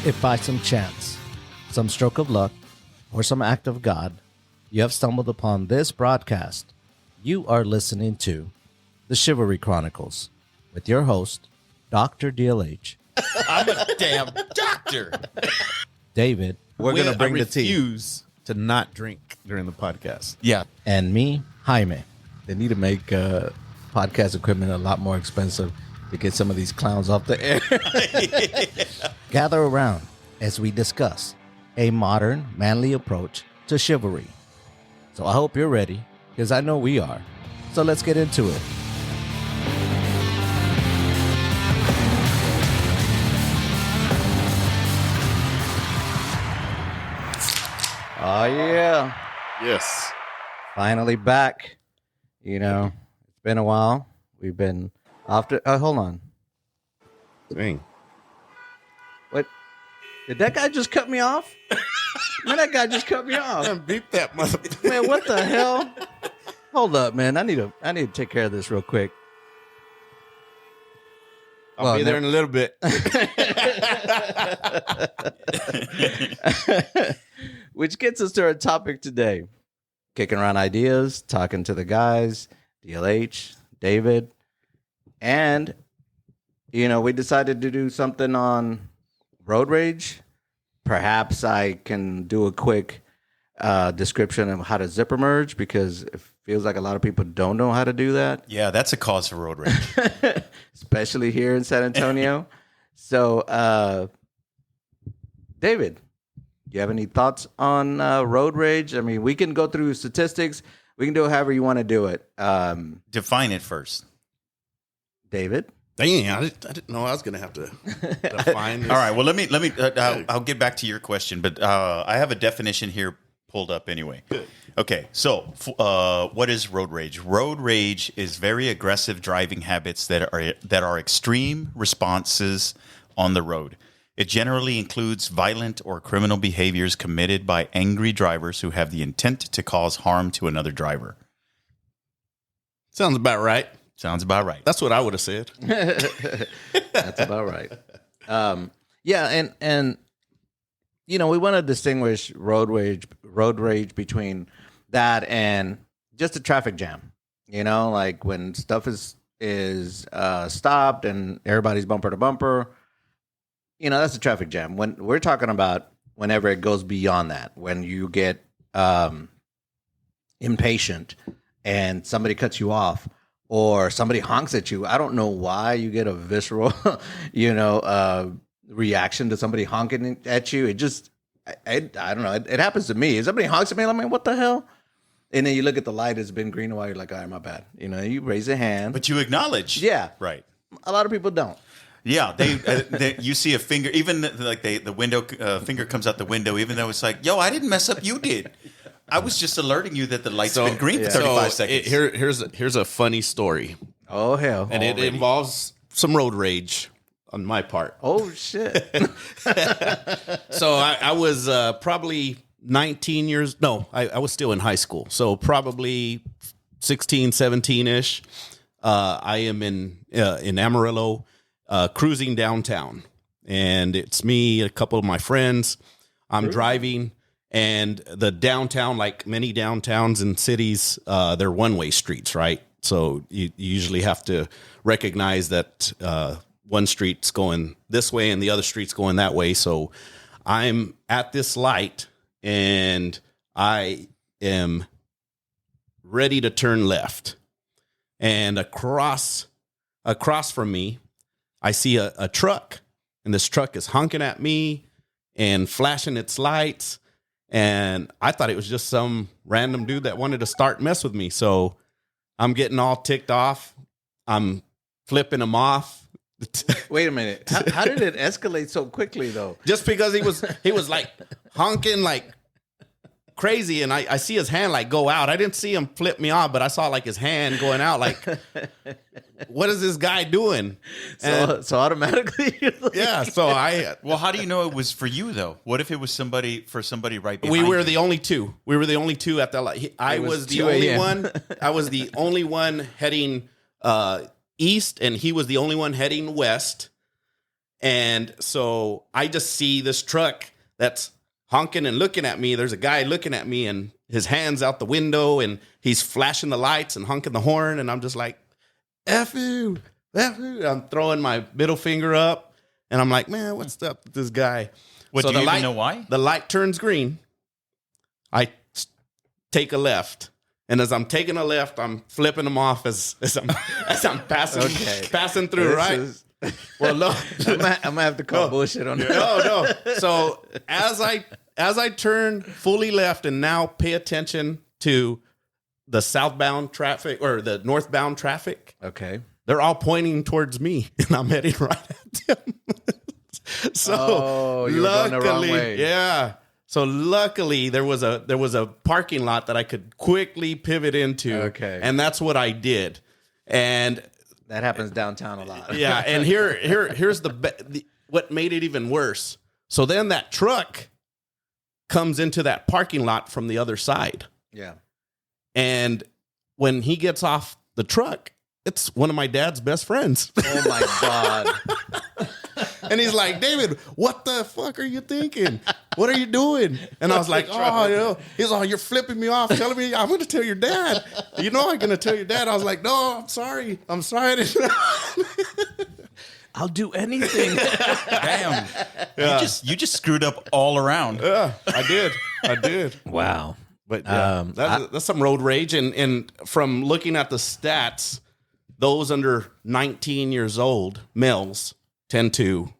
If by some chance, some stroke of luck, or some act of God, you have stumbled upon this broadcast, you are listening to The Chivalry Chronicles with your host, Dr. DLH. I'm a damn doctor. David. We're going to bring the tea. refuse To not drink during the podcast. Yeah. And me, Jaime. They need to make podcast equipment a lot more expensive to get some of these clowns off the air. Gather around as we discuss a modern, manly approach to chivalry. So I hope you're ready, because I know we are. So let's get into it. Oh, yeah. Yes. Finally back. You know, it's been a while. We've been off to... hold on. Dang. What? Did that guy just cut me off? Man, that guy just cut me off. Beat that mother. Man, what the hell? Hold up, man. I need to take care of this real quick. I'll be there in a little bit. Which gets us to our topic today. Kicking around ideas, talking to the guys, DLH, David. And, you know, we decided to do something on road rage. Perhaps I can do a quick description of how to zipper merge, because it feels like a lot of people don't know how to do that. Yeah, that's a cause for road rage. Especially here in San Antonio. So, David, do you have any thoughts on road rage? I mean, we can go through statistics. We can do it however you want to do it. Define it first. David? Dang, I didn't know I was going to have to define this. All right. Well, let me. I'll get back to your question, but I have a definition here pulled up anyway. Good. Okay. So, what is road rage? Road rage is very aggressive driving habits that are extreme responses on the road. It generally includes violent or criminal behaviors committed by angry drivers who have the intent to cause harm to another driver. Sounds about right. Sounds about right. That's what I would have said. That's about right. Yeah, and you know, we want to distinguish road rage between that and just a traffic jam. You know, like when stuff is stopped and everybody's bumper to bumper. You know, that's a traffic jam. When we're talking about whenever it goes beyond that, when you get impatient and somebody cuts you off or somebody honks at you. I don't know why you get a visceral, reaction to somebody honking at you. It just, I don't know. It happens to me. If somebody honks at me, I'm like, what the hell? And then you look at the light, it's been green a while. You're like, all right, my bad. You know, you raise a hand. But you acknowledge. Yeah. Right. A lot of people don't. Yeah, they you see a finger, even the window finger comes out the window, even though it's like, yo, I didn't mess up, you did. I was just alerting you that the light's been green for 35 seconds. Here's a funny story. Oh hell! And it involves some road rage on my part. Oh shit! So I was probably 19 years. No, I was still in high school. So probably 16, 17-ish. I am in Amarillo. Cruising downtown, and it's me, a couple of my friends. I'm driving, and the downtown, like many downtowns in cities, they're one-way streets, right? So you usually have to recognize that one street's going this way and the other street's going that way. So I'm at this light, and I am ready to turn left, and across from me, I see a truck, and this truck is honking at me and flashing its lights. And I thought it was just some random dude that wanted to start mess with me. So I'm getting all ticked off. I'm flipping him off. Wait a minute. How did it escalate so quickly, though? Just because he was like honking like crazy, and I see his hand like go out. I didn't see him flip me off, but I saw like his hand going out. Like, what is this guy doing? So automatically, yeah. So well, how do you know it was for you though? What if it was somebody right behind we were you? the only two. We were the only two at the light. I was the only one. I was the only one heading east, and he was the only one heading west. And so I just see this truck that's honking and looking at me. There's a guy looking at me and his hand's out the window and he's flashing the lights and honking the horn. And I'm just like, F you, F you. I'm throwing my middle finger up and I'm like, man, what's up with this guy? What, So do you the even know why? The light turns green. I take a left. And as I'm taking a left, I'm flipping them off as I'm passing through, This right? is- Well, no. I'm gonna have to call bullshit on that. No. So as I turn fully left and now pay attention to the southbound traffic or the northbound traffic, Okay. they're all pointing towards me, and I'm heading right at them. So Oh, you were going the wrong way. yeah. So luckily there was a parking lot that I could quickly pivot into. Okay. And that's what I did. And That happens downtown a lot. yeah, and here's what made it even worse. So then that truck comes into that parking lot from the other side. Yeah. And when he gets off the truck, it's one of my dad's best friends. Oh my God. And he's like, David, what the fuck are you thinking? What are you doing? And I was like, he's like, you're flipping me off, telling me I'm going to tell your dad. You know I'm going to tell your dad. I was like, no, I'm sorry. I'll do anything. Damn. You just screwed up all around. Yeah, I did. Wow. But yeah, that's some road rage. And from looking at the stats, those under 19 years old, males, tend to...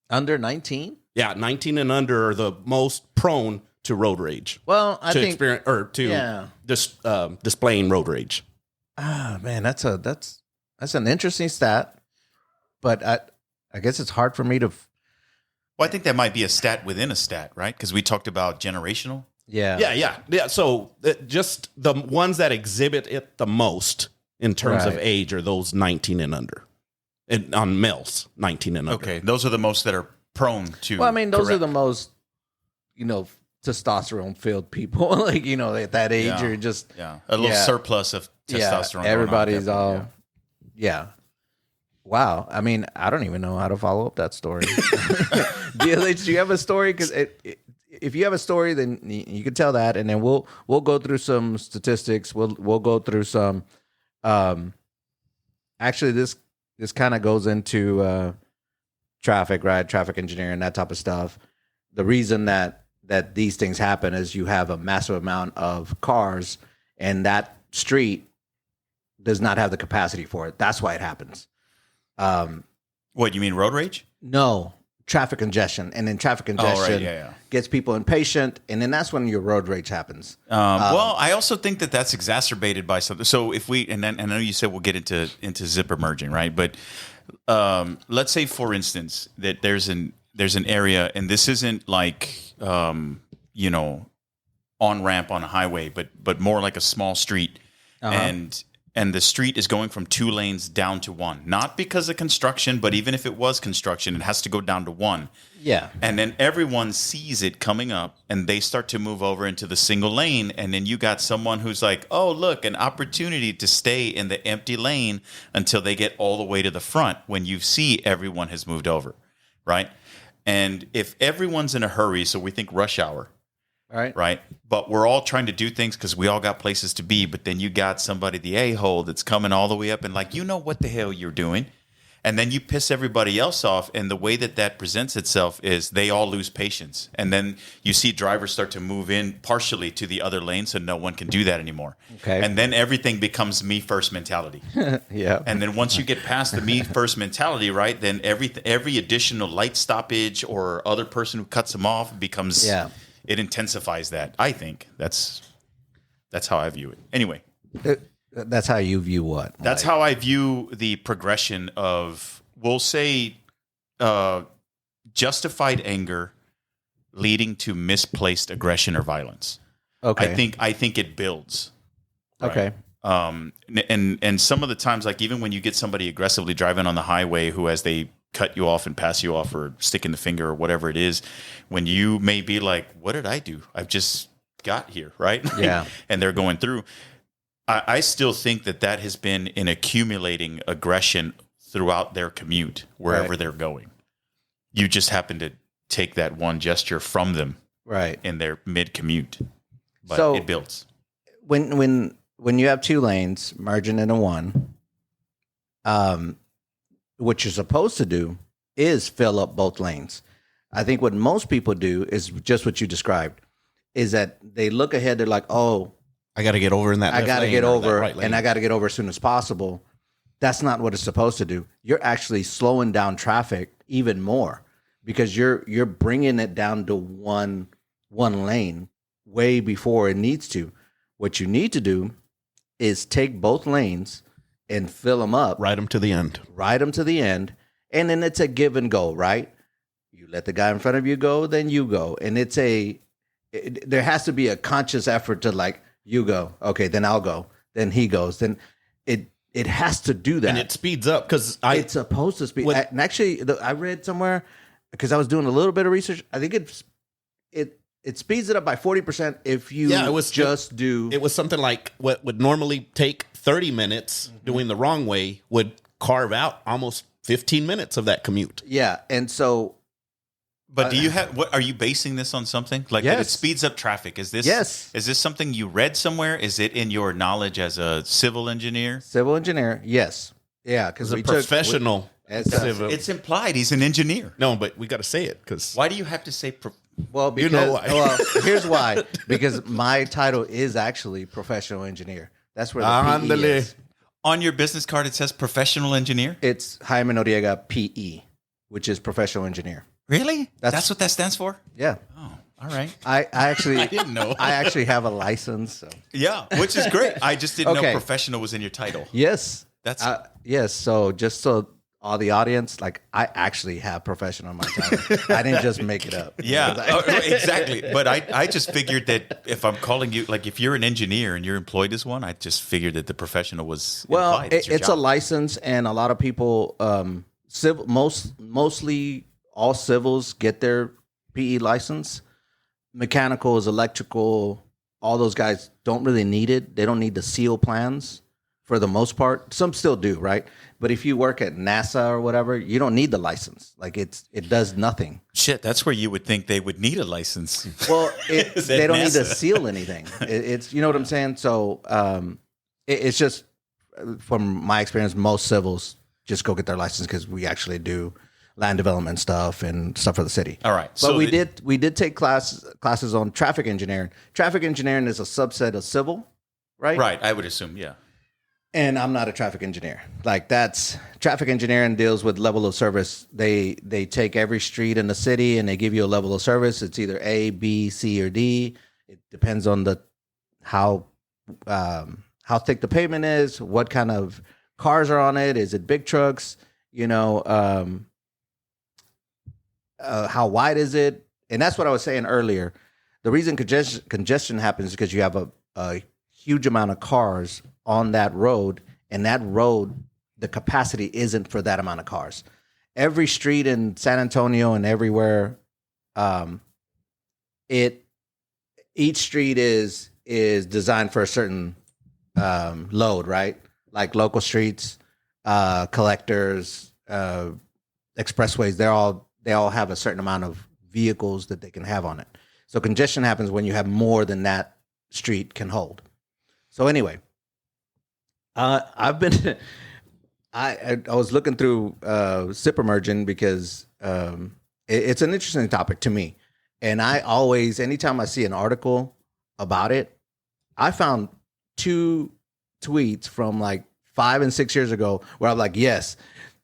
Under 19? Yeah, 19 and under are the most prone to road rage. Well, I think experience or to yeah. Displaying road rage. Man, that's an interesting stat, but I guess it's hard for me to. Well, I think that might be a stat within a stat, right? Because we talked about generational. Yeah. Yeah. So just the ones that exhibit it the most in terms of Right. age are those 19 and under, and on males 19 and under. Okay, those are the most that are prone to. Well, I mean, those are correct. the most, testosterone filled people. Like, at that age, Yeah. you're just a little surplus of testosterone. going on. Everybody's Definitely, all, yeah. Wow. I mean, I don't even know how to follow up that story. DLH, do you have a story? Because if you have a story, then you can tell that, and then we'll go through some statistics. We'll go through some. Actually, this kind of goes into traffic, right? Traffic engineering, that type of stuff. The reason that these things happen is you have a massive amount of cars, and that street does not have the capacity for it. That's why it happens. What, you mean road rage? No, traffic congestion, and then traffic congestion yeah. gets people impatient, and then that's when your road rage happens. Well, I also think that that's exacerbated by something. So if we, and then I know you said we'll get into zipper merging, right? But let's say, for instance, that there's an area, and this isn't like on ramp on a highway, but more like a small street, and the street is going from 2 lanes down to 1, not because of construction, but even if it was construction, it has to go down to 1. Yeah. And then everyone sees it coming up, and they start to move over into the single lane. And then you got someone who's like, oh, look, an opportunity to stay in the empty lane until they get all the way to the front when you see everyone has moved over, right? And if everyone's in a hurry, so we think rush hour, right? But we're all trying to do things because we all got places to be. But then you got somebody, the a-hole, that's coming all the way up and like, what the hell you're doing. And then you piss everybody else off. And the way that presents itself is they all lose patience. And then you see drivers start to move in partially to the other lane so no one can do that anymore. Okay. And then everything becomes me first mentality. Yeah. And then once you get past the me first mentality, right, then every additional light stoppage or other person who cuts them off becomes, it intensifies that. I think that's how I view it. Anyway. That's how you view what? That's how I view the progression of, we'll say, justified anger leading to misplaced aggression or violence. Okay. I think it builds. Right? Okay. And some of the times, like even when you get somebody aggressively driving on the highway who, as they cut you off and pass you off or stick in the finger or whatever it is, when you may be like, what did I do? I've just got here, right? Yeah. And they're going through. I still think that has been an accumulating aggression throughout their commute, wherever they're going. You just happen to take that one gesture from them Right. in their mid commute, but So- it builds. When you have two lanes merging into one, what you're supposed to do is fill up both lanes. I think what most people do is just what you described, is that they look ahead, they're like, oh, I got to get over in that. I left got to lane get or that over, right lane. and I got to get over as soon as possible. That's not what it's supposed to do. You're actually slowing down traffic even more because you're bringing it down to one lane way before it needs to. What you need to do is take both lanes and fill them up, Ride them to the end. ride them to the end, and then it's a give and go, right? You let the guy in front of you go, then you go, and there has to be a conscious effort to like, you go, okay, then I'll go, then he goes, then it has to do that. And it speeds up because It's supposed to speed. What- And actually, I read somewhere because I was doing a little bit of research. I think it speeds it up by 40% if you Yeah, it was- do. it was something like what would normally take 30 minutes doing the wrong way would carve out almost 15 minutes of that commute. Yeah, and so But do you have what? Are you basing this on something like that? It Yes. speeds up traffic. Is this Yes. Is this something you read somewhere? Is it in your knowledge as a civil engineer? civil engineer, yes, yeah, because As a professional as civil. It's implied he's an engineer. No, but we got to say it because Why do you have to say? Well, You because, know why. well, here's why. Because my title is actually professional engineer. That's where the PE Ándale. is. On your business card, it says professional engineer. It's Jaime Noriega PE, which is professional engineer. Really? That's- That's what that stands for. Yeah, Oh, all right. I actually I didn't know. I actually have a license. So. Yeah, which is great. I just didn't Okay. know professional was in your title. Yes, That's yes. So just so all the audience, like I actually have professional in my title. I didn't just make it up. yeah, exactly. But I just figured that if I'm calling you, like if you're an engineer and you're employed as one, I just figured that the professional was Well, implied. It's, your it's a job. license, and a lot of people, mostly all civils get their PE license. Mechanicals, electrical, all those guys don't really need it. They don't need the seal plans for the most part. Some still do, right? But if you work at NASA or whatever, you don't need the license. Like it does nothing. Shit, that's where you would think they would need a license. Well, Is they that don't need to NASA? seal anything. It's you know what I'm saying. So it's just from my experience, most civils just go get their license because we actually do land development stuff and stuff for the city. All right. But So we the- did take classes on traffic engineering. Traffic engineering is a subset of civil, right? Right, I would assume, yeah. And I'm not a traffic engineer. Like that's traffic engineering deals with level of service. They take every street in the city and they give you a level of service. It's either A, B, C, or D. It depends on how thick the pavement is, what kind of cars are on it. Is it big trucks? You know, how wide is it? And that's what I was saying earlier. The reason congestion happens is because you have a huge amount of cars on that road, and that road, the capacity isn't for that amount of cars. Every street in San Antonio and everywhere, each street is designed for a certain load, right? Like local streets, collectors, expressways. They all have a certain amount of vehicles that they can have on it. So congestion happens when you have more than that street can hold. So anyway, I've been I was looking through zipper merging because it's an interesting topic to me, and I always anytime I see an article about it, I found 2 tweets from like 5 and 6 years ago where I'm like, yes,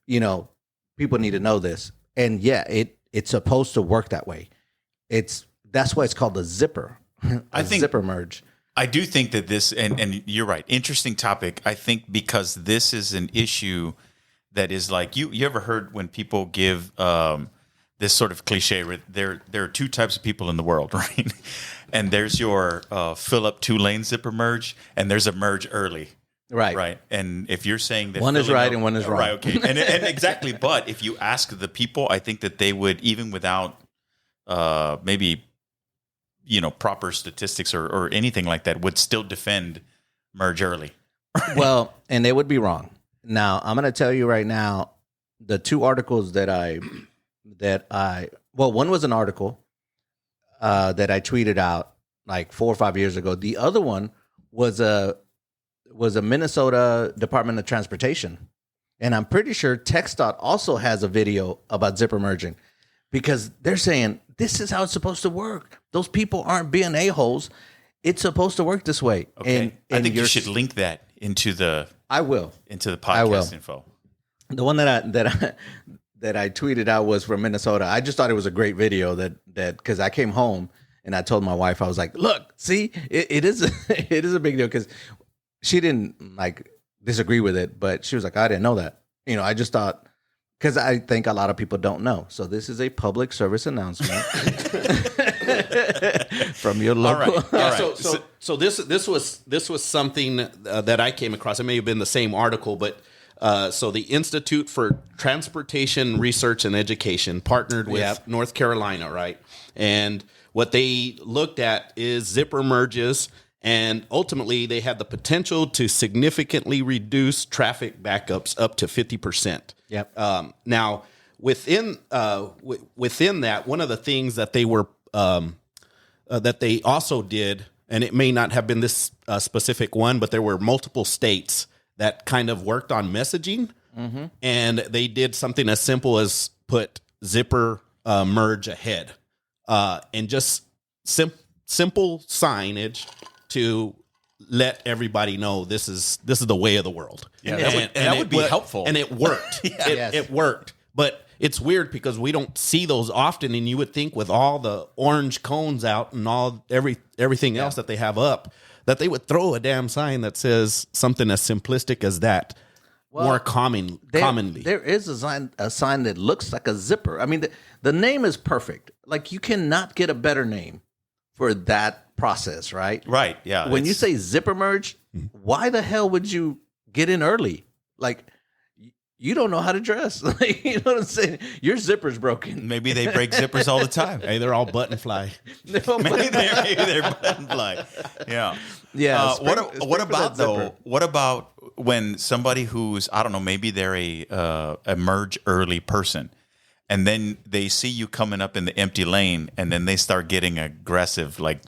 you know, people need to know this, and yeah, it's supposed to work that way. That's why it's called a zipper. I think- zipper merge. I do think that this, and you're right, interesting topic. I think because this is an issue that is like, you ever heard when people give this sort of cliche, where there are 2 types of people in the world, right? And there's your fill up 2-lane zipper merge, and there's a merge early. Right. Right. And if you're saying that One is filling right up- and one is wrong. Right. Okay. And exactly. But if you ask the people, I think that they would, even without maybe, proper statistics or anything like that, would still defend merge early. Well, and they would be wrong. Now, I'm going to tell you right now, the 2 articles that I one was an article that I tweeted out like 4 or 5 years ago. The other one was a Minnesota Department of Transportation. And I'm pretty sure TxDOT also has a video about zipper merging, because they're saying this is how it's supposed to work. Those people aren't being a-holes. It's supposed to work this way. Okay. I think you should link that into the podcast info. The one that I tweeted out was from Minnesota. I just thought it was a great video that because I came home and I told my wife, I was like, look, see, it is it is a big deal, because she didn't like disagree with it, but she was like, I didn't know that. I just thought, because I think a lot of people don't know. So this is a public service announcement from your local. All right. So this was something that I came across. It may have been the same article, but so the Institute for Transportation Research and Education partnered with North Carolina, right? And what they looked at is zipper merges. And ultimately, they had the potential to significantly reduce traffic backups up to 50%. Yep. Now, within that, one of the things that they were that they also did, and it may not have been this specific one, but there were multiple states that kind of worked on messaging, and they did something as simple as put zipper merge ahead, and just simple signage to let everybody know this is the way of the world. Yeah, that would be helpful. And it worked. It worked. But it's weird because we don't see those often, and you would think with all the orange cones out and everything else that they have up, that they would throw a damn sign that says something as simplistic as that. More commonly. There is a sign that looks like a zipper. I mean, the name is perfect. Like, you cannot get a better name for that process, right? Right, yeah. When you say zipper merge, why the hell would you get in early? Like, you don't know how to dress. Like, you know what I'm saying? Your zipper's broken. Maybe they break zippers all the time. Hey, they're all button fly. Maybe they're button fly. Yeah. Yeah. What about though? What about when somebody who's, I don't know, maybe they're a merge early person, and then they see you coming up in the empty lane, and then they start getting aggressive, like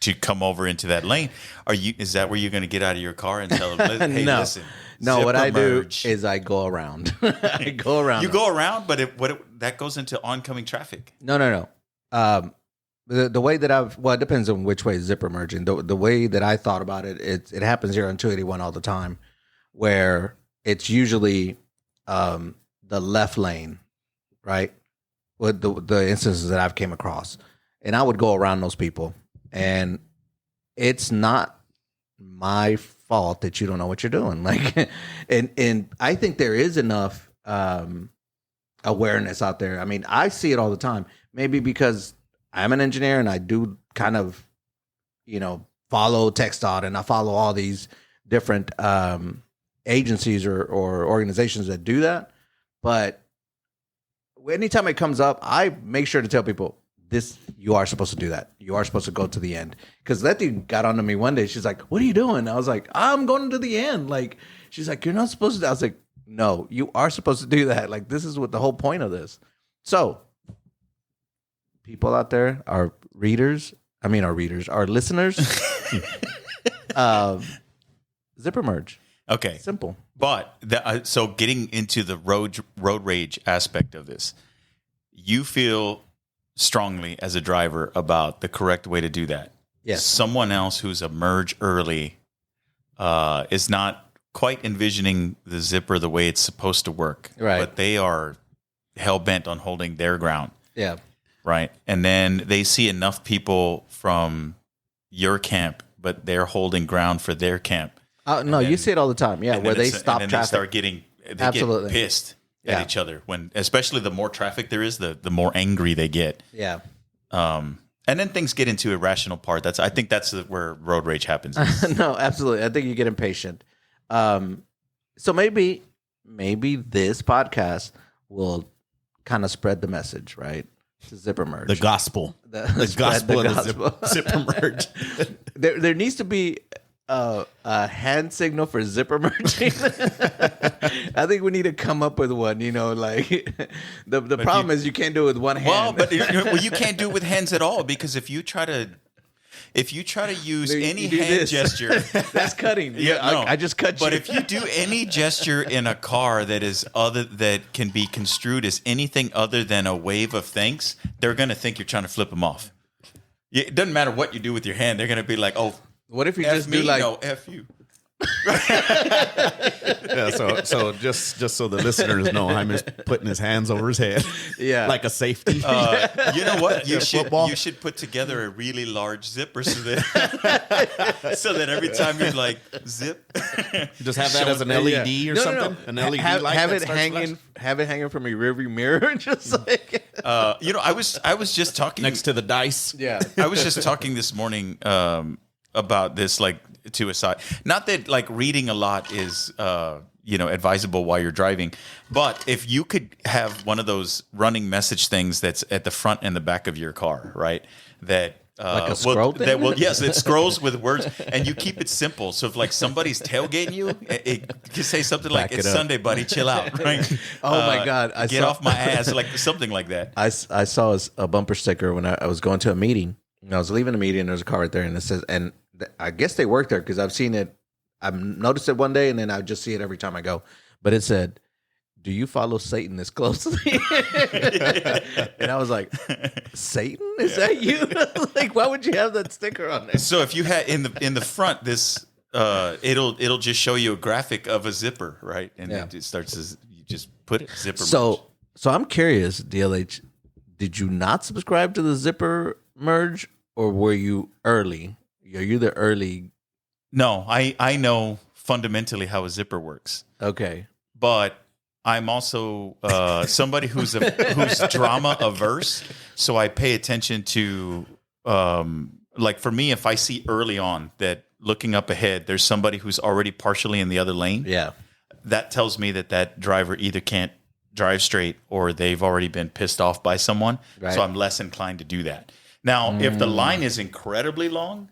to come over into that lane. Is that where you're going to get out of your car and tell them, hey, listen? No, what I merge. do is I go around. I go around. You go around, but that goes into oncoming traffic. No. The way that it depends on which way is zipper merging. The way that I thought about it, it happens here on 281 all the time, where it's usually the left lane, right? With the instances that I've came across, and I would go around those people, and it's not my fault that you don't know what you're doing. Like, and I think there is enough awareness out there. I mean, I see it all the time. Maybe because I'm an engineer and I do kind of, follow TxDOT, and I follow all these different agencies or organizations that do that. But anytime it comes up, I make sure to tell people, you are supposed to do that. You are supposed to go to the end. Because that dude got onto me one day. She's like, what are you doing? I was like, I'm going to the end. Like, she's like, you're not supposed to. I was like, no, you are supposed to do that. Like, this is what the whole point of this. So, people out there, our listeners, zipper merge. Okay. Simple. But so getting into the road rage aspect of this, you feel strongly as a driver about the correct way to do that. Yes. Someone else who's a merge early is not quite envisioning the zipper the way it's supposed to work. Right. But they are hell-bent on holding their ground. Yeah. Right. And then they see enough people from your camp, but they're holding ground for their camp. No, you see it all the time. Yeah, where they stop traffic. They start getting get pissed at each other, when especially the more traffic there is, the more angry they get. Yeah. And then things get into irrational part. I think that's where road rage happens. No, absolutely. I think you get impatient. So maybe this podcast will kind of spread the message, right? To zipper merge. The gospel. The gospel of the zipper merge. There needs to be a hand signal for zipper merging. I think we need to come up with one. Like the problem is you can't do it with one hand. Well, you can't do it with hands at all because if you try to use any hand gesture, that's cutting. I just cut you. But if you do any gesture in a car that can be construed as anything other than a wave of thanks, they're going to think you're trying to flip them off. It doesn't matter what you do with your hand; they're going to be like, "Oh, what if you F just me? do like No, F you." Yeah, so just so the listeners know, Jaime's putting his hands over his head, like a safety. You know what? You should put together a really large zipper so that every time you like zip, just have that as an LED or something. An LED light. Have it hanging from your rearview mirror, just like. I was just talking next to the dice. Yeah, I was just talking this morning about this, like, to a side. Not that like reading a lot is advisable while you're driving, but if you could have one of those running message things that's at the front and the back of your car, right? That like a scroll thing? Yes, it scrolls with words, and you keep it simple. So if like somebody's tailgating you, it can say something like, "It's Sunday, buddy, chill out." Right? Oh my God! Get off my ass, like something like that. I saw a bumper sticker when I was going to a meeting. And I was leaving a meeting, and there's a car right there, and it says, and I guess they work there because I've seen it. I've noticed it one day, and then I just see it every time I go. But it said, "Do you follow Satan this closely?" And I was like, "Satan? Is that you?" Like, why would you have that sticker on there? So if you had in the front this, it'll just show you a graphic of a zipper, right? And it starts as you just put it zipper. So I'm curious, DLH, did you not subscribe to the zipper merge, or were you early? Are you the early? No, I know fundamentally how a zipper works. Okay, but I'm also somebody who's drama averse, so I pay attention to like for me, if I see early on that looking up ahead, there's somebody who's already partially in the other lane. Yeah, that tells me that driver either can't drive straight or they've already been pissed off by someone. Right. So I'm less inclined to do that. Now, if the line is incredibly long,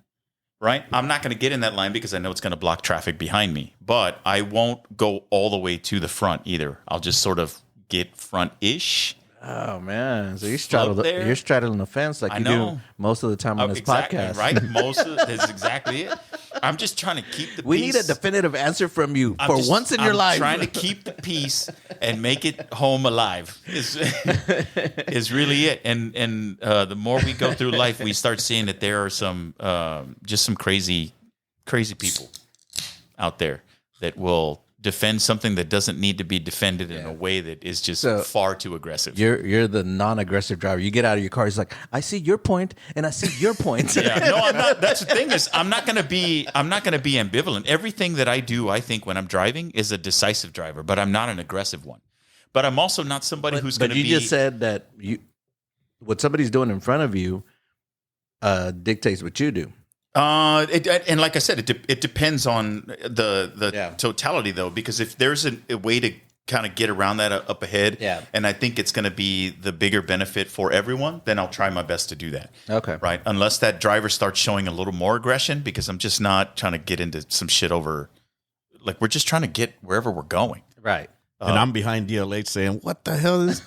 right, I'm not going to get in that line because I know it's going to block traffic behind me. But I won't go all the way to the front either. I'll just sort of get front-ish. Oh, man. So you're straddling the fence like you do most of the time on this podcast. Right? That's exactly it. I'm just trying to keep the peace. We need a definitive answer from you once in your life. I'm trying to keep the peace and make it home alive is really it. And the more we go through life, we start seeing that there are some crazy people out there that will defend something that doesn't need to be defended in a way that is just far too aggressive. You're the non-aggressive driver. You get out of your car. He's like, I see your point, and I see your point. Yeah, no, I'm not. That's the thing is, I'm not going to be ambivalent. Everything that I do, I think when I'm driving is a decisive driver, but I'm not an aggressive one. But I'm also not somebody who's going to be. But you just said that what somebody's doing in front of you dictates what you do. And like I said, it depends on the totality, though, because if there's a way to kind of get around that up ahead, and I think it's going to be the bigger benefit for everyone, then I'll try my best to do that. Okay. Right. Unless that driver starts showing a little more aggression, because I'm just not trying to get into some shit over, like we're just trying to get wherever we're going. Right. And I'm behind DLH saying, what the hell is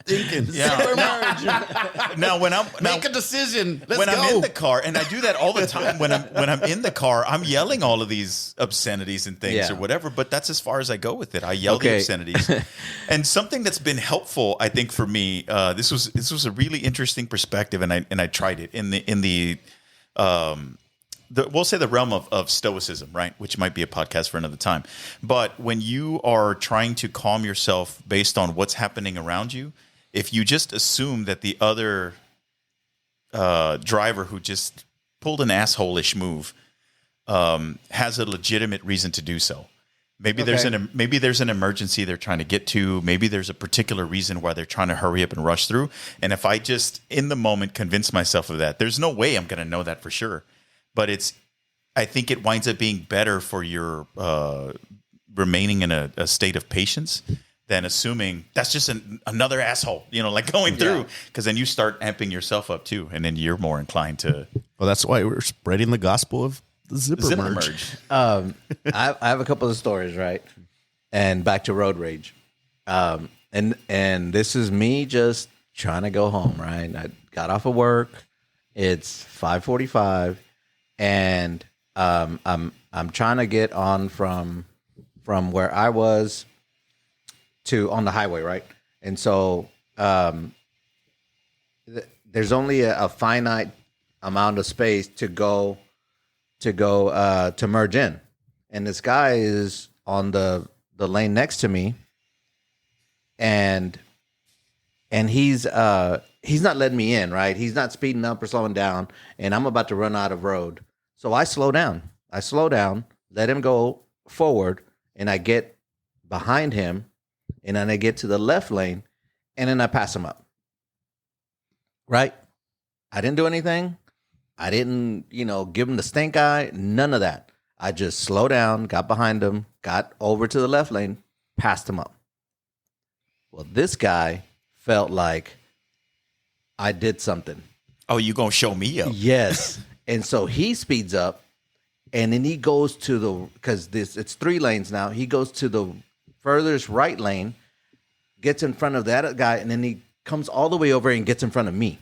thinking? Now when I'm make a decision. Let's when go. I'm in the car, and I do that all the time. When I'm in the car, I'm yelling all of these obscenities and things or whatever. But that's as far as I go with it. I yell the obscenities. And something that's been helpful, I think, for me, this was a really interesting perspective, and I tried it in the we'll say the realm of stoicism, right? Which might be a podcast for another time. But when you are trying to calm yourself based on what's happening around you, if you just assume that the other driver who just pulled an asshole-ish move has a legitimate reason to do so. Maybe there's an emergency they're trying to get to. Maybe there's a particular reason why they're trying to hurry up and rush through. And if I just in the moment convince myself of that, there's no way I'm going to know that for sure. But I think it winds up being better for your remaining in a state of patience than assuming that's just another asshole, like going through. Because then you start amping yourself up too, and then you're more inclined to. Well, that's why we're spreading the gospel of The zipper, Zipper merge. merge. I have a couple of stories, right? And back to road rage. And this is me just trying to go home, right? I got off of work. It's 5:45, and I'm trying to get on from where I was to on the highway, right? And so there's only a finite amount of space to merge in, and this guy is on the lane next to me, and he's not letting me in, right? He's not speeding up or slowing down, and I'm about to run out of road. So I slow down. Let him go forward, and I get behind him, and then I get to the left lane, and then I pass him up. Right? I didn't do anything. I didn't, give him the stink eye. None of that. I just slowed down, got behind him, got over to the left lane, passed him up. Well, this guy felt like I did something. Oh, you gonna show me up? Yes. And so he speeds up, and then he goes to it's 3 lanes now. He goes to the furthest right lane, gets in front of that guy, and then he comes all the way over and gets in front of me.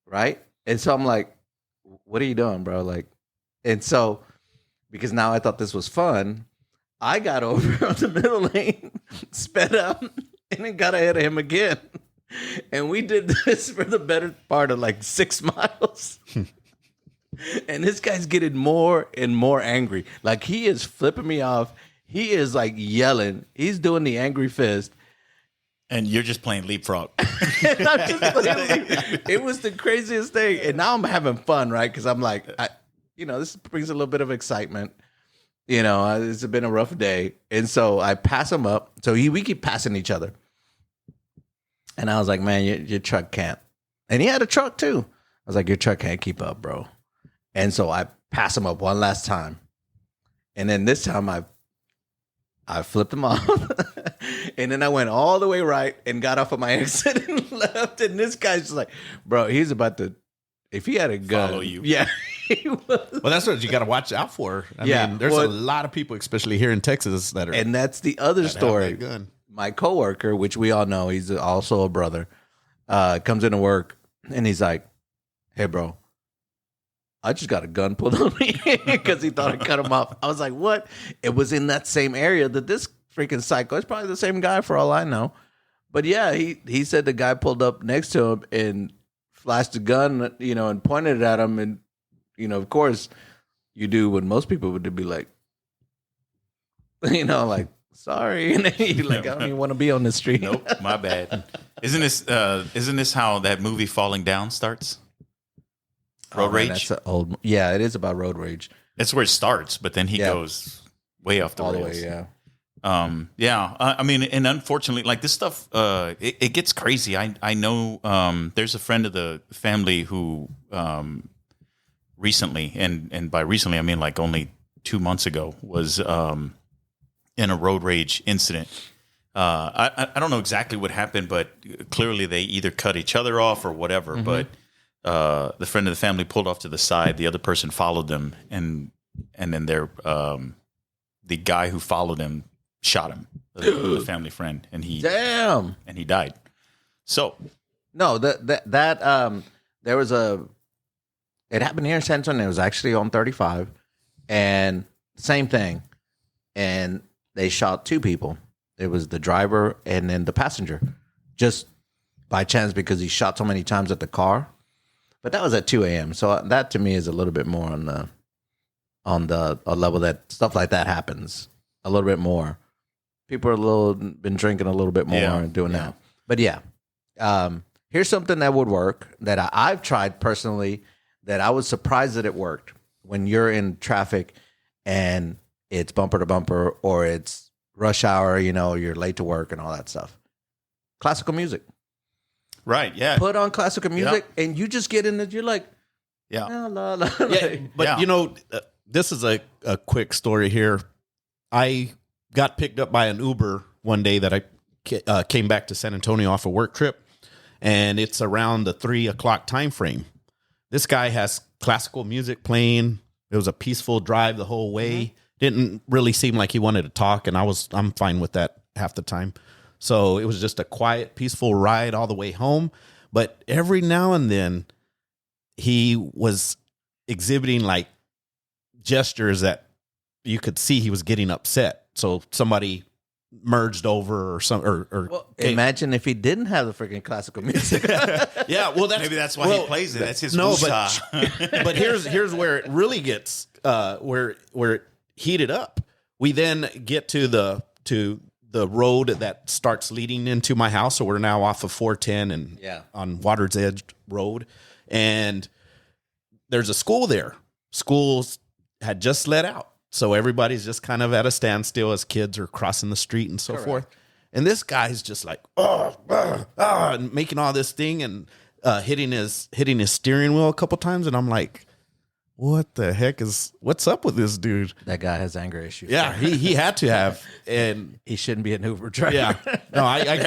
Right? And so I'm like, what are you doing, bro? And so, because now I thought this was fun, I got over on the middle lane, sped up, and then got ahead of him again. And we did this for the better part of 6 miles. And this guy's getting more and more angry. He is flipping me off. He is yelling. He's doing the angry fist. And you're just playing leapfrog. And I'm just it was the craziest thing. And now I'm having fun, right? Because I'm this brings a little bit of excitement. It's been a rough day. And so I pass him up. So we keep passing each other. And I was like, man, your truck can't. And he had a truck too. I was like, your truck can't keep up, bro. And so I pass him up one last time. And then this time I flipped him off. And then I went all the way right and got off of my exit and left. And this guy's just like, bro, he's about to, if he had a gun. Follow you. Yeah. He was. Well, that's what you got to watch out for. I mean, there's a lot of people, especially here in Texas, that are. And that's the other story. Gun. My coworker, which we all know, he's also a brother, comes into work and he's like, hey, bro, I just got a gun pulled on me because he thought I cut him off. I was like, what? It was in that same area that this freaking psycho, it's probably the same guy for all I know. But yeah, he said the guy pulled up next to him and flashed a gun, and pointed it at him. And, of course, you do what most people would be like, sorry. And then you're like, I don't even want to be on the street. Nope, my bad. Isn't this how that movie Falling Down starts? Road Rage? That's yeah, it is about road rage. That's where it starts, but then he goes way off the All rails. the way, yeah. I mean, and unfortunately, this stuff, it gets crazy. I know there's a friend of the family who recently, and by recently, I mean only 2 months ago, was in a road rage incident. I don't know exactly what happened, but clearly they either cut each other off or whatever. Mm-hmm. But the friend of the family pulled off to the side. The other person followed them, and then the guy who followed him shot him, the family friend, and he died. So no, there was it happened here in San Antonio. It was actually on 35, and same thing, and they shot 2 people. It was the driver and then the passenger, just by chance because he shot so many times at the car. But that was at 2 a.m. So that to me is a little bit more on the level that stuff like that happens a little bit more. People are been drinking a little bit more and doing that. But here's something that would work that I've tried personally that I was surprised that it worked when you're in traffic and it's bumper to bumper or it's rush hour, you're late to work and all that stuff. Classical music. Right, yeah. Put on classical music and you just get in it. You're like, yeah. La, la, la. Yeah, but this is a quick story here. I got picked up by an Uber one day that I came back to San Antonio off a work trip, and it's around the 3 o'clock time frame. This guy has classical music playing, It was a peaceful drive the whole way. Didn't really seem like he wanted to talk, and I'm fine with that half the time. So it was just a quiet, peaceful ride all the way home. But every now and then, he was exhibiting like gestures that you could see he was getting upset. So somebody merged over or some or imagine if he didn't have the freaking classical music. yeah, well, Maybe that's why he plays it. That's his but here's where it really gets where it heated up. We then get to the road that starts leading into my house. So we're now off of 410 and on Water's Edge Road, and there's a school there. Schools had just let out. So everybody's just kind of at a standstill as kids are crossing the street and so forth. And this guy's just like, and making all this thing and hitting his steering wheel a couple times. And I'm like, what the heck what's up with this dude? That guy has anger issues. Yeah, he had to have, and he shouldn't be an Uber driver. yeah, no,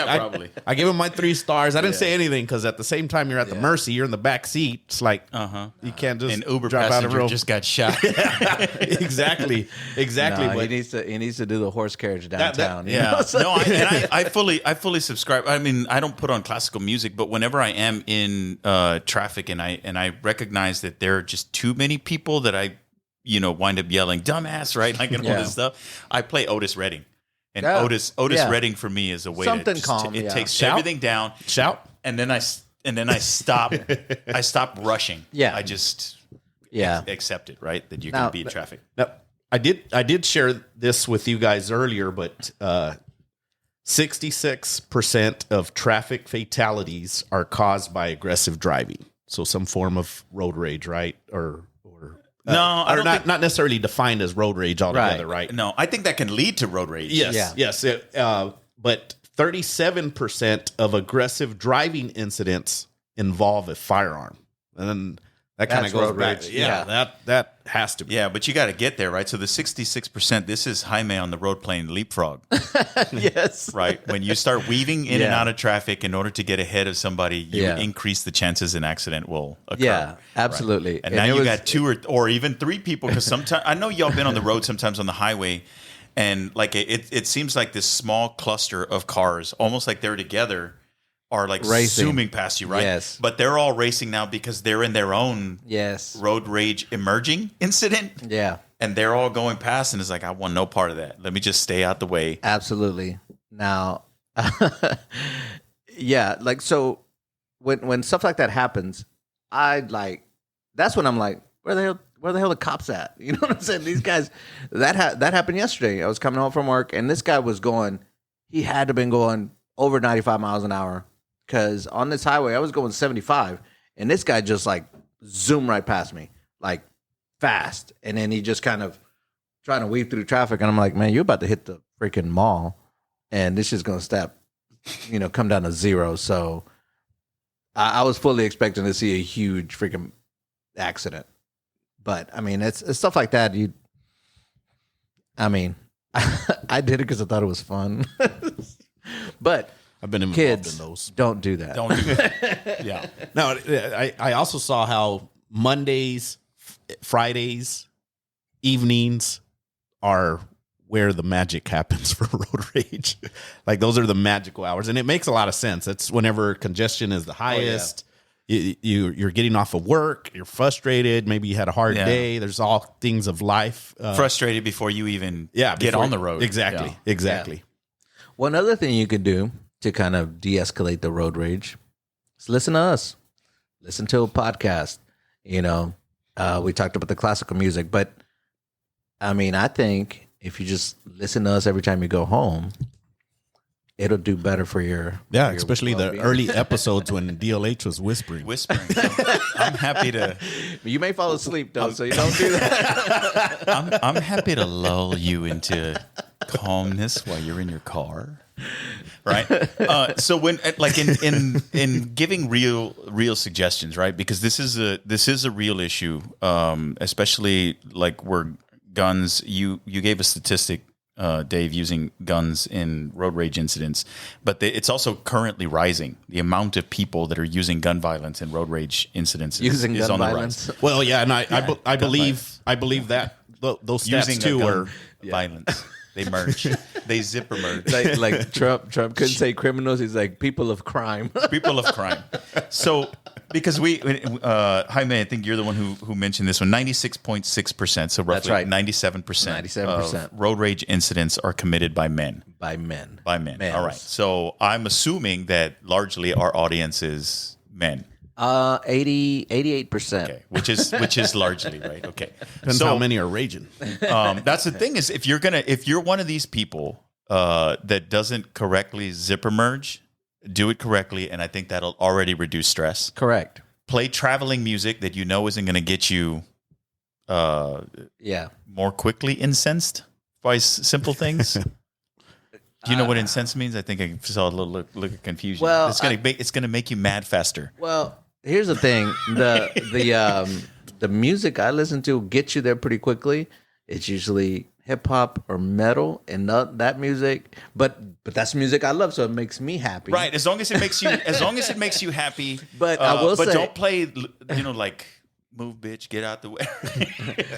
probably. I give him my 3 stars. I didn't say anything because at the same time you're at the mercy. You're in the back seat. It's like you can't just An Uber drop out of passenger road. just got shot. exactly. No, But he needs to do the horse carriage downtown. you know? Yeah, So- no, I fully subscribe. I mean, I don't put on classical music, but whenever I am in traffic and I recognize that there are just too many people that I wind up yelling "dumbass," right? Like and all this stuff. I play Otis Redding, and Otis Redding for me is a way Something to calm. It takes Shout? everything down. shout. And then I stop. I stop rushing. Yeah. I just Yeah. accept it, right? That you're Now- going to be in traffic. Now, I did share this with you guys earlier, but 66% of traffic fatalities are caused by aggressive driving. So some form of road rage, right? Or No, I don't think. not necessarily defined as road rage altogether, right? No, I think that can lead to road rage. Yes, yes. But 37% of aggressive driving incidents involve a firearm, and then that kind of That's goes road back. rage. Yeah, that has to be. Yeah, but you got to get there, right? So the 66%, this is Jaime on the road playing leapfrog, Yes. right? When you start weaving in and Yeah. out of traffic in order to get ahead of somebody, you Yeah. increase the chances an accident will occur. Yeah, absolutely. And now it you was- got 2 or even 3 people, because sometimes I know y'all been on the road sometimes on the highway, and like it seems like this small cluster of cars, almost like they're together, are like Racing. zooming past you, right? Yes. But they're all racing now because they're in their own Yes. road rage emerging incident. Yeah. And they're all going past, and it's like, I want no part of that. Let me just stay out the way. Absolutely. Now, yeah, like so, when stuff like that happens, that's when I'm like, where the hell the cops at? You know what I'm saying? These guys, that happened yesterday. I was coming home from work, and this guy was going. He had to have been going over 95 miles an hour because on this highway I was going 75, and this guy just like zoomed right past me, like fast, and then he just kind of trying to weave through traffic, and I'm like, man, you're about to hit the freaking mall, and this is gonna come down to 0. So I was fully expecting to see a huge freaking accident, but I mean, it's stuff like that. I did it because I thought it was fun, but I've been involved kids, in those. don't do that. Don't do it. Yeah. No, I also saw how Mondays, Fridays, evenings are where the magic happens for road rage. Like those are the magical hours, and it makes a lot of sense. That's whenever congestion is the highest. You're getting off of work. You're frustrated. Maybe you had a hard day. There's all things of life. Frustrated before you even get before- on the road. Exactly. Yeah. Exactly. One other thing you can do to kind of de-escalate the road rage is listen to us. Listen to a podcast. We talked about the classical music, but I mean, I think if you just listen to us every time you go home, it'll do better for your Yeah, for your especially the well-being. early episodes when DLH was whispering. Whispering. I'm happy to. You may fall asleep though, so you don't do that. I'm happy to lull you into calmness while you're in your car, right? So when like in giving real suggestions, right? Because this is a real issue, especially like where guns. You gave a statistic Dave, using guns in road rage incidents, but it's also currently rising. The amount of people that are using gun violence in road rage incidents is gun on violence. the rise. Well, yeah, and I believe that those stats Using too are violence. They merge. They zipper merge. Like Trump couldn't say criminals. He's like people of crime. People of crime. So because Jaime, I think you're the one who mentioned this one. 96.6%. So roughly right. 97%. 97%. Of road rage incidents are committed by men. By men. All right. So I'm assuming that largely our audience is men. 88%. Okay, which is largely right. Okay, depends how many are raging. That's the thing is if you're one of these people that doesn't correctly zipper merge, do it correctly, and I think that'll already reduce stress. Correct. Play traveling music that you know isn't going to get you more quickly incensed by simple things. Do you know what incensed means? I think I saw a little look of confusion. Well, it's gonna make you mad faster. Well, here's the thing: the music I listen to gets you there pretty quickly. It's usually hip hop or metal, and that music. But that's music I love, so it makes me happy. Right, as long as it makes you happy. But I will say, don't play. Like move, bitch, get out the way.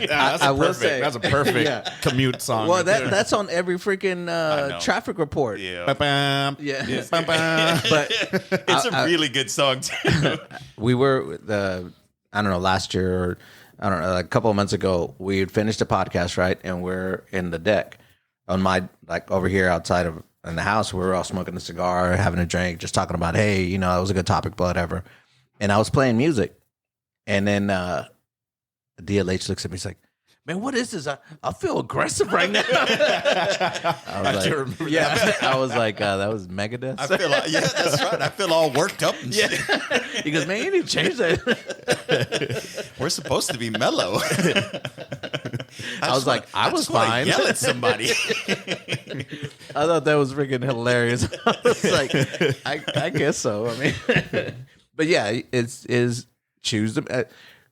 That's a perfect commute song. Well, that's on every freaking traffic report. Yeah, Ba-bam. Yeah. But it's a really good song too. We were I don't know, last year or I don't know, a couple of months ago, we had finished a podcast, right? And we're in the deck on my over here outside of in the house. We were all smoking a cigar, having a drink, just talking about, hey, it was a good topic, whatever. And I was playing music. And then DLH looks at me. He's like, "Man, what is this? I feel aggressive right now." I was like, "That was Megadeth." That's right. I feel all worked up and shit. He goes, "Man, you need to change that." We're supposed to be mellow. I was like, "I was fine." Yell at somebody. I thought that was freaking hilarious. I was like, I guess so. I mean, but yeah, it's choose them.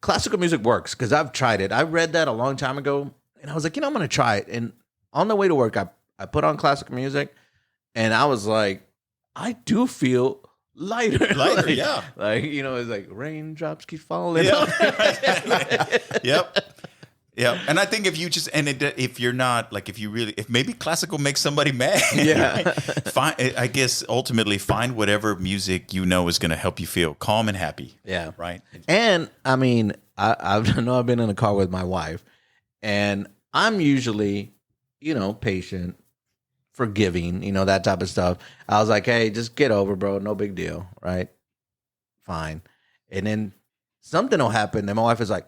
Classical music works because I've tried it. I read that a long time ago, and I was like, I'm going to try it. And on the way to work, I put on classical music, and I was like, I do feel lighter. Yeah. It's like raindrops keep falling. Yep. Yeah, and I think if you just if you're not if maybe classical makes somebody mad, I guess ultimately find whatever music is going to help you feel calm and happy. Yeah, right. And I mean, I know I've been in a car with my wife, and I'm usually, patient, forgiving, that type of stuff. I was like, hey, just get over, bro, no big deal, right? Fine. And then something will happen, and my wife is like,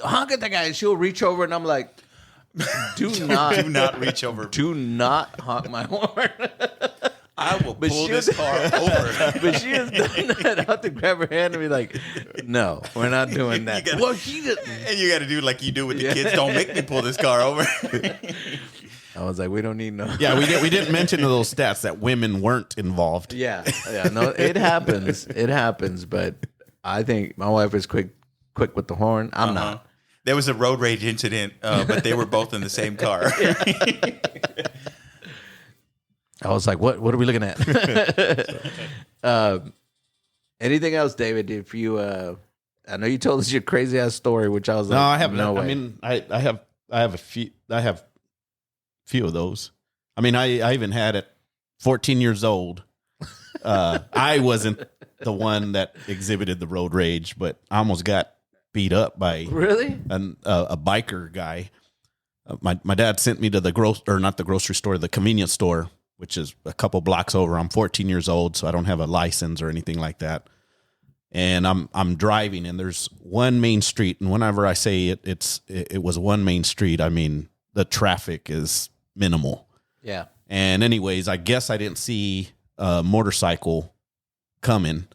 honk at that guy, and she'll reach over, and I'm like, do not reach over. Do not honk my horn. I will pull this car over. But she has done that. I have to grab her hand and be like, no, we're not doing that. And you got to do like you do with the kids. Don't make me pull this car over. I was like, we don't need no. Yeah, we didn't mention those stats that women weren't involved. Yeah, no, it happens. It happens, but I think my wife is quick with the horn. I'm not. There was a road rage incident, but they were both in the same car. I was like, what are we looking at? Anything else, David? If you, I know you told us your crazy ass story, which I was like, no, I haven't. No way. I mean, I have a few of those. I mean, I even had it 14 years old. I wasn't the one that exhibited the road rage, but I almost got beat up by a biker guy. My dad sent me to the the convenience store, which is a couple blocks over. I'm 14 years old, so I don't have a license or anything like that. And I'm driving, and there's one main street. And whenever I say it was one main street, I mean the traffic is minimal. Yeah. And anyways, I guess I didn't see a motorcycle coming.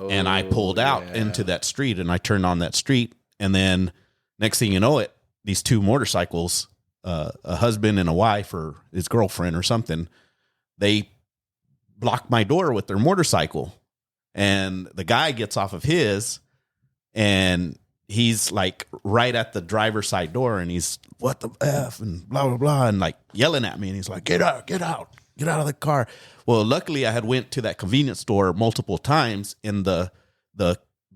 And I pulled out into that street, and I turned on that street. And then next thing you know it, these two motorcycles, a husband and a wife or his girlfriend or something, they blocked my door with their motorcycle. And the guy gets off of his, and he's like right at the driver's side door, and he's what the F and blah blah blah, and like yelling at me, and he's like, get out of the car. Well, luckily I had went to that convenience store multiple times, and the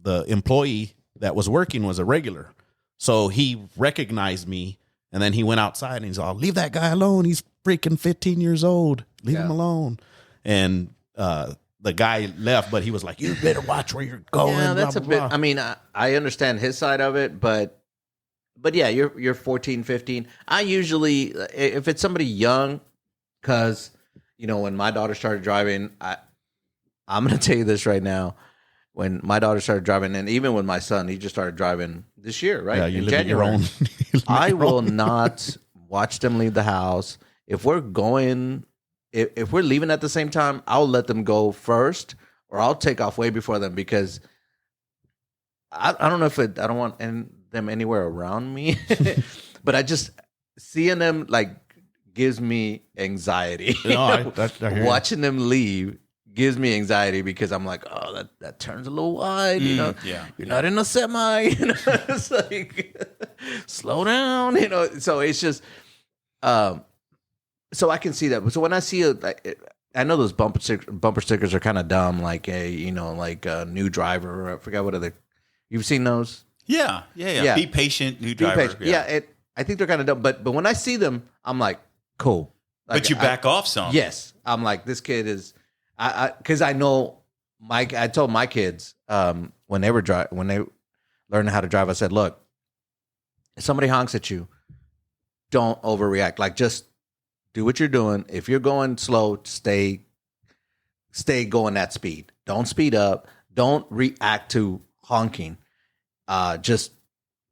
employee that was working was a regular, so he recognized me, and then he went outside and he's all, leave that guy alone, he's freaking 15 years old, leave him alone. And the guy left, but he was like, you better watch where you're going. Yeah, that's blah, a blah, bit. I mean, I understand his side of it, but yeah, you're 14, 15. I usually, if it's somebody young, because when my daughter started driving, I'm going to tell you this right now. When my daughter started driving, and even with my son, he just started driving this year, right? Yeah, you in live January. in your own. I will not watch them leave the house. If we're going, if we're leaving at the same time, I'll let them go first, or I'll take off way before them, because I don't know if I don't want them anywhere around me, but I just seeing them like gives me anxiety. No, I hear you. Watching them leave gives me anxiety, because I'm like, oh, that turns a little wide, yeah. You're not in a semi, It's like, slow down, So it's just, so I can see that. So when I see I know those bumper stickers are kind of dumb, like a new driver. Or I forgot what other. You've seen those? Yeah. Be patient, new driver. Be patient. Yeah, I think they're kind of dumb, but when I see them, I'm like, cool. Like, But you back off some. Yes, I'm like, this kid is, because I know I told my kids when they learned how to drive, I said, look, if somebody honks at you, don't overreact. Like, just do what you're doing. If you're going slow, stay going that speed. Don't speed up. Don't react to honking. Just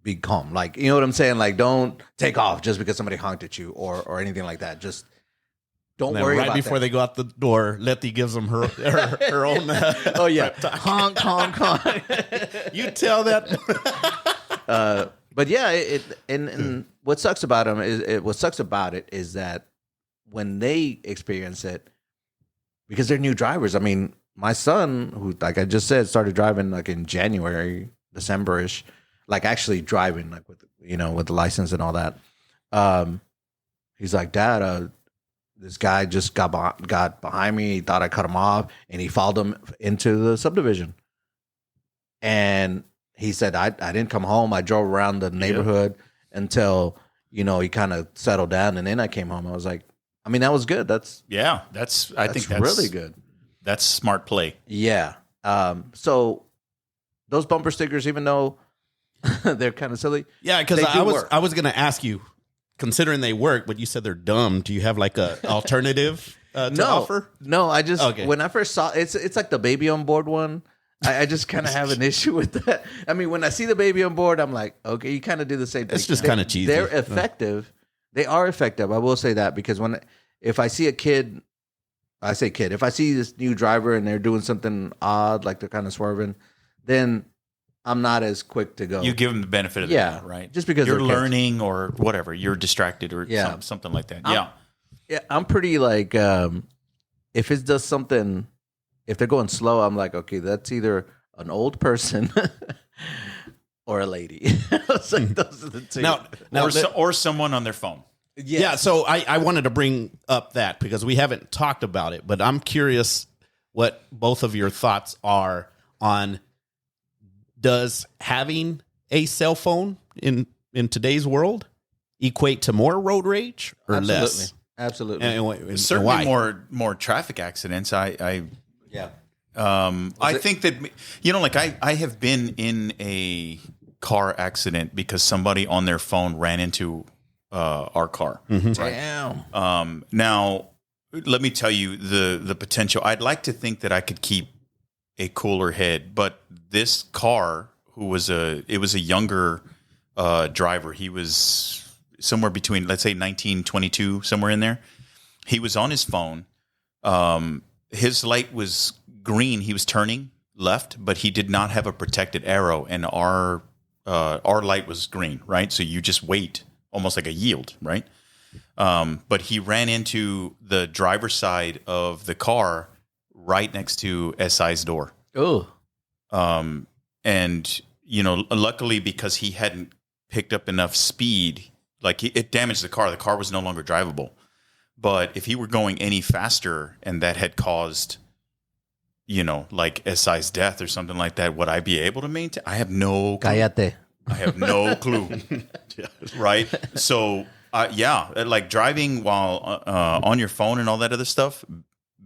be calm. Like, you know what I'm saying? Like, don't take off just because somebody honked at you or anything like that. Just don't worry about right before that. they go out the door, Letty gives them her own. Oh yeah, honk, honk, honk. You tell that. But yeah, and what sucks about them is that when they experience it, because they're new drivers. I mean, my son, who, like I just said, started driving like in January, December-ish, like actually driving, like with the license and all that. He's like, Dad, this guy just got behind me. He thought I cut him off, and he followed him into the subdivision. And he said, I didn't come home. I drove around the neighborhood until, he kind of settled down, and then I came home. I was like, I mean, that was good. I think that's really good. That's smart play. Yeah. So those bumper stickers, even though they're kind of silly. Yeah, because I was going to ask you, considering they work, but you said they're dumb. Do you have like a alternative to offer? No, I just when I first saw it's like the baby on board one. I just kind of have an issue with that. I mean, when I see the baby on board, I'm like, okay, you kind of do the same thing. It's just kind of cheesy. They're effective. They are effective. I will say that, because if I see a kid, I say kid. If I see this new driver and they're doing something odd, like they're kind of swerving, then I'm not as quick to go. You give them the benefit of the doubt, right? Just because you're they're learning or whatever, you're distracted or something like that. Yeah, I'm pretty like, if it does something, if they're going slow, I'm like, okay, that's either an old person or a lady. It's like, those are the two. Or someone on their phone. Yes. Yeah, so I wanted to bring up that because we haven't talked about it, but I'm curious what both of your thoughts are on, does having a cell phone in today's world equate to more road rage or less? Absolutely. And Certainly why? more traffic accidents. I I think that, like I have been in a car accident because somebody on their phone ran into our car. Mm-hmm. Damn. Now, let me tell you the potential. I'd like to think that I could keep a cooler head, but this car, it was a younger driver. He was somewhere between, let's say, 19, 22, somewhere in there. He was on his phone. His light was green. He was turning left, but he did not have a protected arrow, and our light was green, right? So you just wait, almost like a yield, right? But he ran into the driver's side of the car right next to SI's door. Oh. And luckily because he hadn't picked up enough speed, like it damaged the car. The car was no longer drivable. But if he were going any faster and that had caused, like SI's death or something like that, would I be able to maintain? I have no clue. Cállate. I have no clue. Right? So, like driving while on your phone and all that other stuff,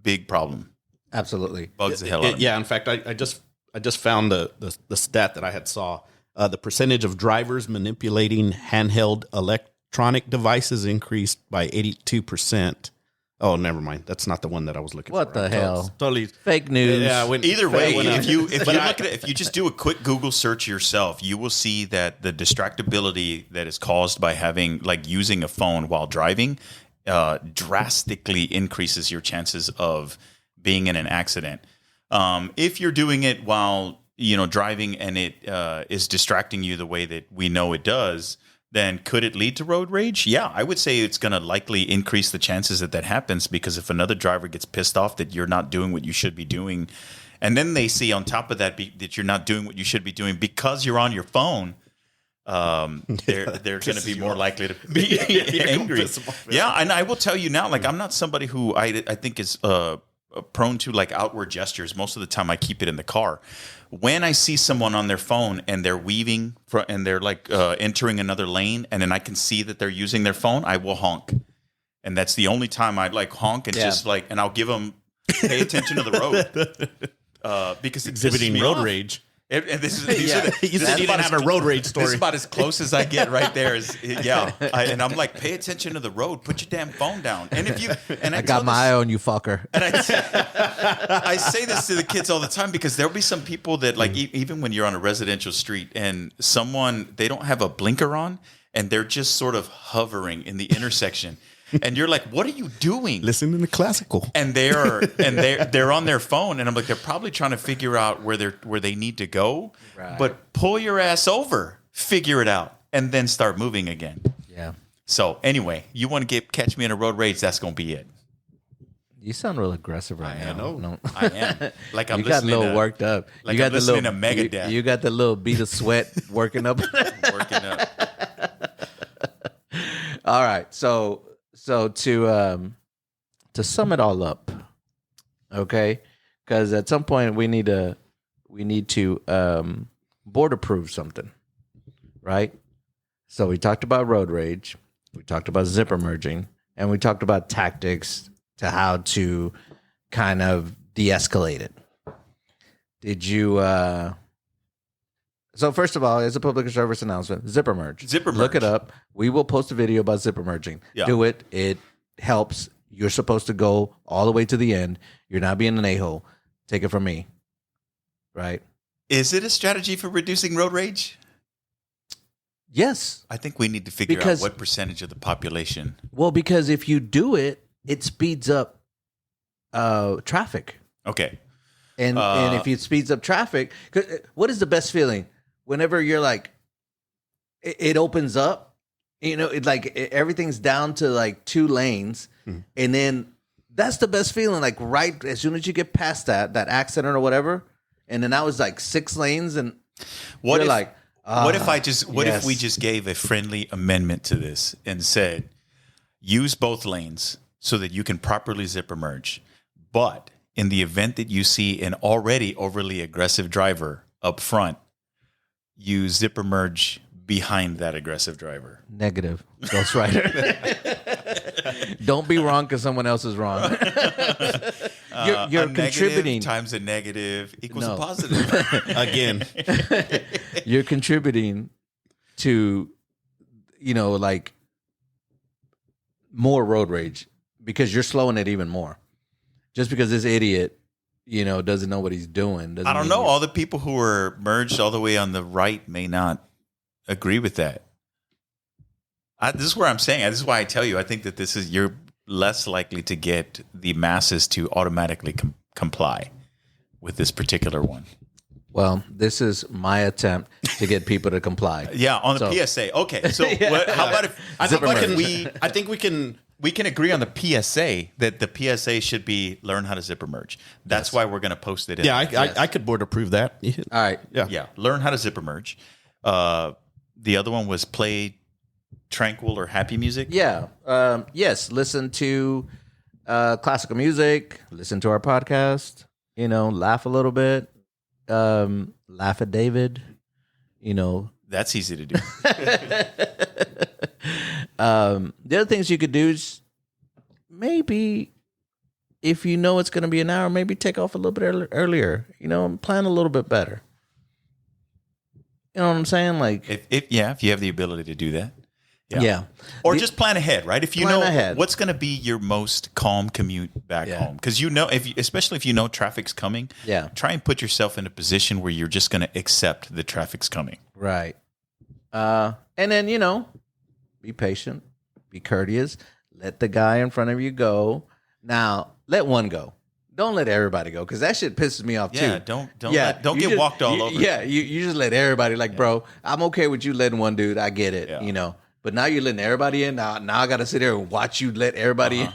big problem. Absolutely. Bugs the hell out of me. Yeah, in fact, I just found the stat that I had saw. The percentage of drivers manipulating handheld electronic devices increased by 82%. Oh, never mind. That's not the one that I was looking for. What the hell? Totally Fake news. Yeah. Either way, if you just do a quick Google search yourself, you will see that the distractibility that is caused by using a phone while driving drastically increases your chances of being in an accident. If you're doing it while driving and it is distracting you the way that we know it does, then could it lead to road rage? Yeah, I would say it's going to likely increase the chances that happens, because if another driver gets pissed off that you're not doing what you should be doing, and then they see on top of that that you're not doing what you should be doing because you're on your phone, they're going to be more likely to be angry. Yeah, and I will tell you now, I'm not somebody who I think is prone to outward gestures. Most of the time I keep it in the car. When I see someone on their phone and they're weaving and they're entering another lane, and then I can see that they're using their phone, I will honk. And that's the only time I'd honk and just and I'll give them pay attention to the road. Because it exhibiting road rage. And this is You said you didn't have a road rage story. This is about as close as I get right there. And I'm like, pay attention to the road. Put your damn phone down. And I got my eye on you, fucker. And I say this to the kids all the time, because there'll be some people that even when you're on a residential street and they don't have a blinker on and they're just sort of hovering in the intersection. And you're like, what are you doing? Listening to classical. And they're on their phone, and I'm like, they're probably trying to figure out where they need to go. Right. But pull your ass over, figure it out, and then start moving again. Yeah. So anyway, you want to catch me in a road rage, that's gonna be it. You sound real aggressive right now. I know. No. I am. Like I'm you got a little worked up. Like you got I'm listening to Megadeth. You got the little bead of sweat working up. Working up. All right. So to sum it all up, okay? Because at some point we need to board approve something, right? So we talked about road rage, we talked about zipper merging, and we talked about tactics to how to kind of de-escalate it. Did you? So first of all, as a public service announcement, zipper merge. Zipper merge. Look it up. We will post a video about zipper merging. Yeah. Do it. It helps. You're supposed to go all the way to the end. You're not being an a-hole. Take it from me. Right? Is it a strategy for reducing road rage? Yes. I think we need to figure out what percentage of the population. Well, because if you do it, it speeds up traffic. Okay. And if it speeds up traffic, what is the best feeling? Whenever you're it opens up, everything's down to 2 lanes, and then that's the best feeling. Right as soon as you get past that accident or whatever, and then that was 6 lanes, and what you're if we just gave a friendly amendment to this and said, use both lanes so that you can properly zipper merge, but in the event that you see an already overly aggressive driver up front, you zipper merge behind that aggressive driver. Negative. Ghost Rider. Don't be wrong because someone else is wrong. You're contributing. Times a negative equals a positive. Again. You're contributing to, more road rage because you're slowing it even more. Just because this idiot, doesn't know what he's doing. I don't know. All the people who are merged all the way on the right may not agree with that. This is where I'm saying. This is why I tell you. I think that you're less likely to get the masses to automatically comply with this particular one. Well, this is my attempt to get people to comply. Yeah, on the PSA. Okay, so how about if I think we can we can agree on the PSA that the PSA should be learn how to zipper merge. That's why we're going to post it in. Yeah, I could board approve that. All right. Yeah, learn how to zipper merge. The other one was play tranquil or happy music. Yeah. Yes. Listen to classical music. Listen to our podcast. You know, laugh a little bit. Laugh at David. You know, That's easy to do. the other things you could do is maybe if you know it's going to be an hour, maybe take off a little bit earlier. You know, plan a little bit better. You know what I'm saying? Like, if you have the ability to do that. yeah. Or just plan ahead, right? If you Plan know ahead. what's going to be your most calm commute back Yeah. home, because especially if you know traffic's coming, Yeah. try and put yourself in a position where you're just going to accept the traffic's coming. Right. And then, you know, be patient, be courteous, let the guy in front of you go. Now, let one go. Don't let everybody go, because that shit pisses me off Yeah, too. don't You get just- walked all you- over. Yeah, you just let everybody, like, bro, I'm okay with you letting one dude. I get it, Yeah. you know. But now you're letting everybody in. Now I got to sit there and watch you let everybody in.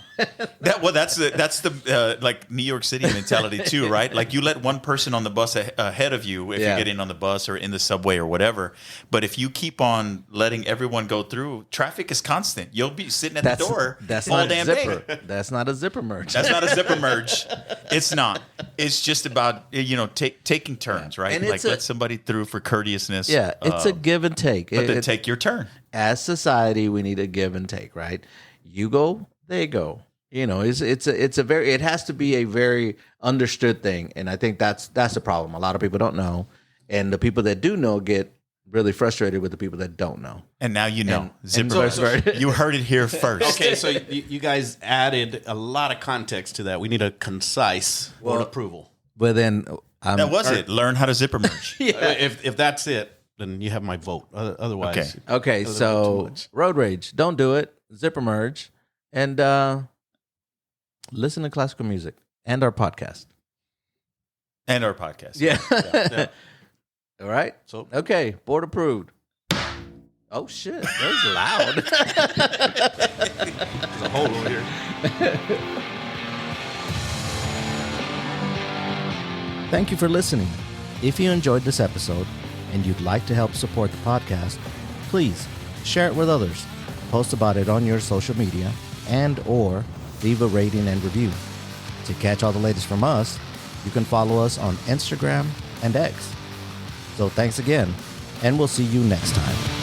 That's the like New York City mentality too, right? Like you let one person on the bus ahead of you if Yeah. you're getting on the bus or in the subway or whatever. But if you keep on letting everyone go through, traffic is constant. You'll be sitting at the door That's all not a damn zipper. day. That's not a zipper merge. That's not a zipper merge. It's not. It's just about taking turns, right? And Like it's let somebody through for courteousness. Yeah, it's a give and take. But then take your turn. As society, we need a give and take, right? You go, they go. You know, it has to be a very understood thing, and I think that's the problem. A lot of people don't know, and the people that do know get really frustrated with the people that don't know. And now you know. And Zipper vice merge. versa. You heard it here first. Okay, so you guys added a lot of context to that. We need a concise board approval. But then That was it. Learn how to zipper merge. If that's it, then you have my vote. Otherwise, okay. Too So much. road rage, don't do it. Zipper merge, and listen to classical music and our podcast. And our podcast. Yeah. yeah. All right. So Okay, board approved. Oh shit, that was loud. there's a hole over here. Thank you for listening. If you enjoyed this episode and you'd like to help support the podcast, please share it with others, post about it on your social media, and or leave a rating and review. To catch all the latest from us, you can follow us on Instagram and X. So thanks again, and we'll see you next time.